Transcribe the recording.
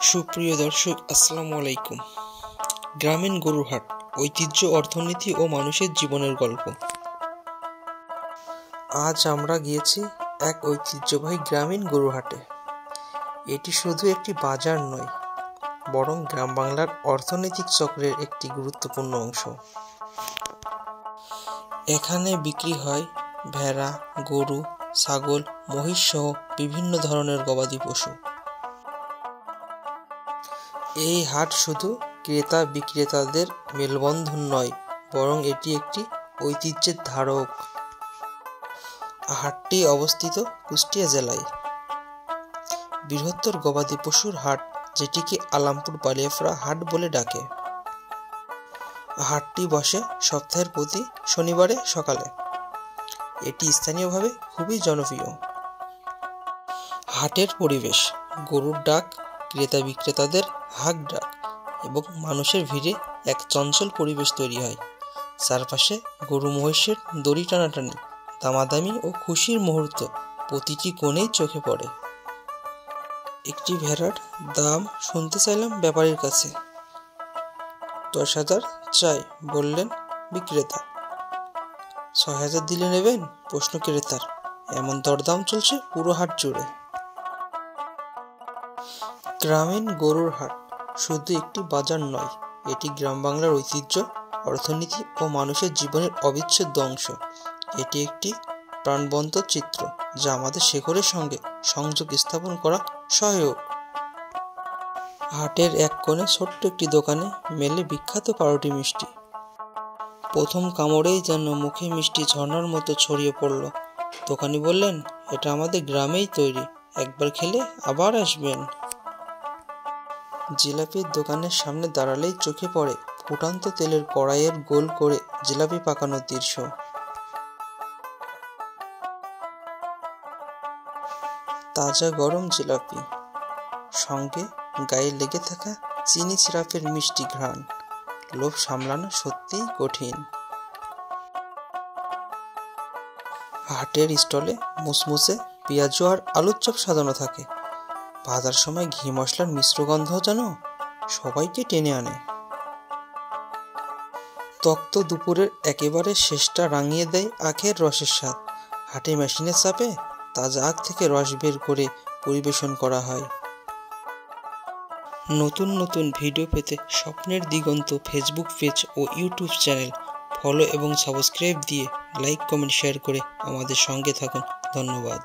সুপ্রিয় দর্শক, আসসালামু আলাইকুম। গ্রামীণ গরুর হাট, ঐতিহ্য, অর্থনীতি ও মানুষের জীবনের গল্প। আজ আমরা গিয়েছি এক ঐতিহ্যবাহী গ্রামীণ গরুর হাটে। এটি শুধু একটি বাজার নয়, বরং গ্রাম বাংলার অর্থনৈতিক চক্রের একটি গুরুত্বপূর্ণ অংশ। এখানে বিক্রি হয় ভেড়া, গরু, ছাগল, মহিষ সহ বিভিন্ন ধরনের গবাদি পশু। এই হাট শুধু ক্রেতা বিক্রেতাদের মেলবন্ধন নয়, বরং এটি একটি ঐতিহ্যের ধারক। হাটটি অবস্থিত কুষ্টিয়া জেলায়। বৃহত্তর গবাদি পশুর হাট, যেটিকে আলামপুর বালিয়াফড়া হাট বলে ডাকে। হাটটি বসে সপ্তাহের প্রতি শনিবারে সকালে। এটি স্থানীয়ভাবে খুবই জনপ্রিয়। হাটের পরিবেশ: গরুর ডাক, ক্রেতা বিক্রেতাদের হাঁক ডাক এবং মানুষের ভিড়ে এক চঞ্চল পরিবেশ তৈরি হয়। চারপাশে গরু মহিষের দড়ি টানাটানি, দামাদামি ও খুশির মুহূর্ত প্রতিটি কোণেই চোখে পড়ে। একটি ভেড়ার দাম শুনতে চাইলাম ব্যাপারীর কাছে। 10,000 চাই, বললেন বিক্রেতা। 6,000 দিলে নেবেন, প্রশ্ন ক্রেতার। এমন দরদাম চলছে পুরো হাট জুড়ে। গ্রামীণ গরুর হাট শুধু একটি বাজার নয়, এটি গ্রাম বাংলার ঐতিহ্য, অর্থনীতি ও মানুষের জীবনের অবিচ্ছেদ্য অংশ। এটি একটি প্রাণবন্ত চিত্র, যা আমাদের শেকড়ের সঙ্গে সংযোগ স্থাপন করা সহায়ক। হাটের এক কোণে ছোট্ট একটি দোকানে মেলে বিখ্যাত পাউরুটি মিষ্টি। প্রথম কামড়েই যেন মুখে মিষ্টি ঝর্ণার মতো ছড়িয়ে পড়ল। দোকানি বললেন, এটা আমাদের গ্রামেই তৈরি, একবার খেলে আবার আসবেন। জিলাপির দোকানের সামনে দাঁড়ালেই চোখে পড়ে ফুটন্ত তেলের কড়াইয়ের গোল করে জিলাপি পাকানোর দৃশ্য। তাজা গরম জিলাপি, সঙ্গে গায়ে লেগে থাকা চিনি সিরাপের মিষ্টি ঘ্রাণ। লোভ সামলানো সত্যিই কঠিন। হাটের স্টলে মুসমুসে পেঁয়াজু আর আলুর চপ সাজানো থাকে। ভাজার সময় ঘি মশলার মিশ্র গন্ধ যেন সবাইকে টেনে আনে। তক্ত দুপুরের একেবারে শেষটা রাঙিয়ে দেয় আখের রসের স্বাদ। হাটে মেশিনের চাপে তাজা আখ থেকে রস বের করে পরিবেশন করা হয়। নতুন নতুন ভিডিও পেতে স্বপ্নের দিগন্ত ফেসবুক পেজ ও ইউটিউব চ্যানেল ফলো এবং সাবস্ক্রাইব দিয়ে লাইক, কমেন্ট, শেয়ার করে আমাদের সঙ্গে থাকুন। ধন্যবাদ।